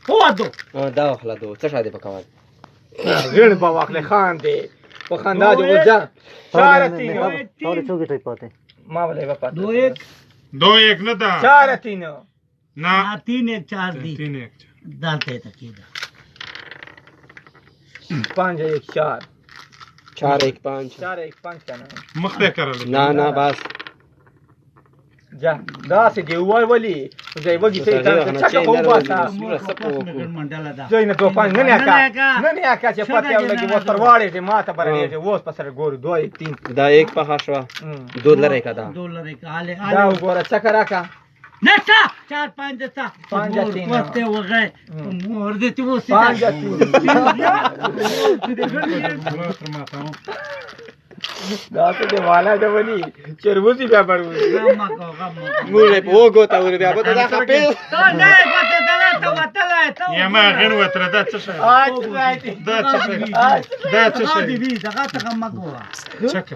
هو دو دا واخله دو څه شاده پکوال ऋण په واخله خان دی په خندا دی وځه چار تین ټول څو ګټي پاتې ما ولې په پاتې 2-1 نه دا چار تین نه 3-1-4 دی 3-1 دالته تکیدا 5-1-4 4-1-5 4-1-5 کنه مخته کړل نه بس جا دا سي دی ولی زي وږي ته چکه په واسه منډلا دا زين تو پان نه اکا چې پته یو لګي و پرواړې دې ماته برلې ووس پسر ګور 2-1-3 دا یک په خاصه $2 کا دا $2 کا आले دا وګوره چکه راکا نشا 4-5 دتا 5-3 پته وغه مور دې ته وسی 5-3 دا ته دی والا دی ونی چربوزي بیا پرو غم کو مولې په وګو تا ور بیا په دا خپل ته نه پته دلته وتله ته یا ما غن وتر دا څه شي اج راځي دا څه شي دا څه شي دې دغه ته غم کو چکه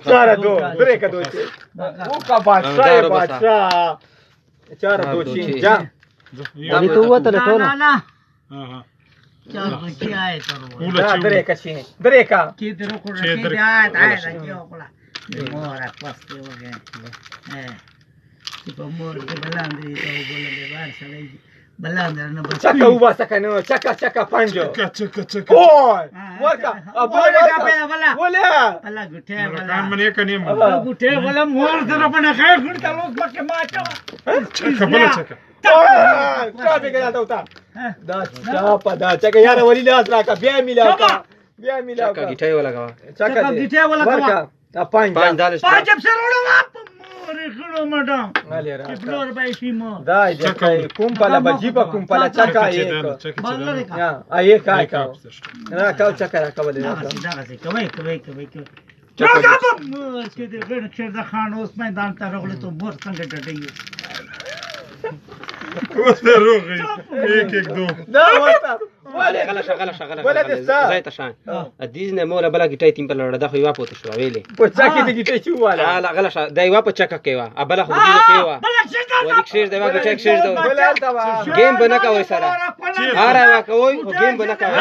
چار دو بریک دو او کا بادشاہ چار دو چین جا دې ته وته ټول نه ها چار کی آئے تر دا بریک چین بریک کی درو کو کی آئے کی اوکلا مورا پسته وګه په مور د بلاندې ته وګولې بار سره بلاندې نه بچ چکه وبا سکنه چکه پنجو چکه اوه ورکا بلا ولا الله ګټه کان بلا منې کني ګټه بلا مور سره په نه خیر ګټه لوګ پکې ماچو چکه بل چکه چا به ګرا تا دا دا چکه یار ولی لاس راکا بیا میلا چکه گیټای ولا کا چکه ګټه ولا ورکا تا $5 پنځه سره واپ مور خړو مډم غالي را فلور بای شیمو دا چکه کوم پلا بجیبا کوم پلا چکه یک بلره کا یا ایک کا را کا چکه را کول دا څه کوي چکه مور کې دې غړ چې د خان اوس میدان ته راغله ته مور څنګه ډډې اوس ته روغي 1-1-2 دا وتا غلا ولا دستا زي تشان اديز نه مولا بلا گیټای تیم په لړ دا خو یوا پوت شو ویلې په چکه دې گیټه چو والا لا غلا دا یوا په چکه کېوا ابل خو دې کېوا ولیک شیر دا گیټای شیر دا ولا تا گیم بنا کوي سره هر وا کوي او گیم بنا کوي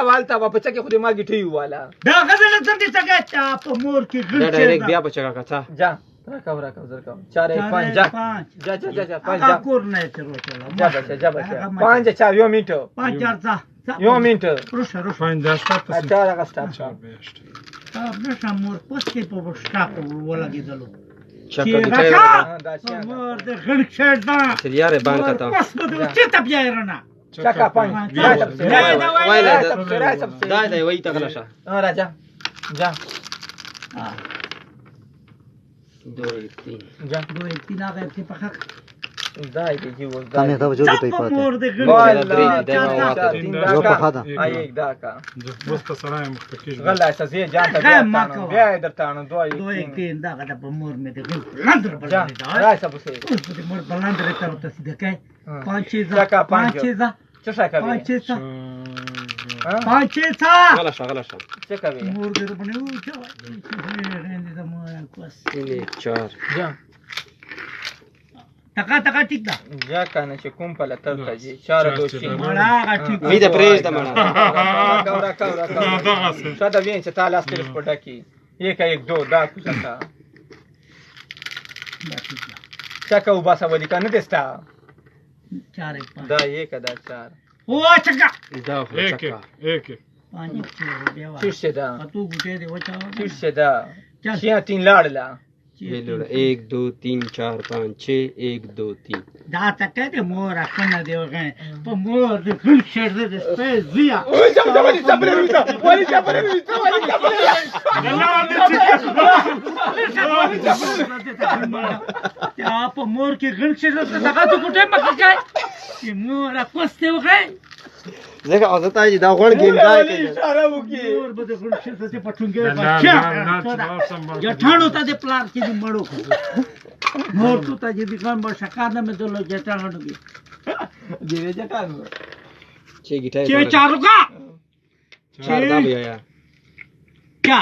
والتا په چکه خو دې ما گیټه یو والا دا غزل څنګه څنګه چا په مور کې دا ډایرکټ بیا په چکه کا جا راکاو زرکاو 4-1-5 جا 5 جا کور نه چرو چلا جا بچا 5-4 یو منټ 5-4 یو منټ روشه فاین دا شپه اچھا راغ سٹاپ نشه مور پسې په شټاپ ولګېدلو چکه گیټای دا شي مور د غړ شه دا سریاره بان کتا پس به چې ته بیا رانه چکه 5 وایلا دا وای ته غلا شه راجا جا 2-3 جا دوی تینا غیر په حق دا دې جو کمه ته جو ګټي په پاتې مور د غړ جو په خدا ایک دا کا وست سره مخکې غلا سزي جان ته بیا درتانو دوی دوی تین دا غدا په مور مې د غړ لندر جا بلندې دا راځه په سي اوس د مور بلندر ته ته سیده کوي 5 څه شکه غلا شه څه کوي مور دې په نو چا رندې د مور کوس 4 جا تکا ټیک دا جا کنه چې کوم په لتر ته جی 4-2 مړه ټیک می د پریز د مړه راکاو شاده وین چې تعالی سترس پټه کی 1-1-2 دا کوڅه چکه وباسه ودی کنه دستا 4-1 دا 1 دا 4 او چکا دا خو چکه 1 5 دیوا شیشه دا تو ګټه دی وچا شیشه دا چیا 3 لاړلا ویلوړه 1 2 3 4 5 6 1 2 3 دا تکه د مور کنه دی وغه په مور د فل شر د سپیس زیا او جام ولی چپره یا په مور کې غړ شر د دغه ته ګټه مکه کوي چې مور پسته وغه زګه او زتا چې دا غوړ گیم دا کوي اشاره وکي مور به د غړ شر ته پټونګه بچا یا ټاړو ته د پلان کې مړو مور تو ته دې کوم بشکانه مې دلو جټاړو کې دې جټانو چې گیټای چې چارو کا چار دا بیا क्या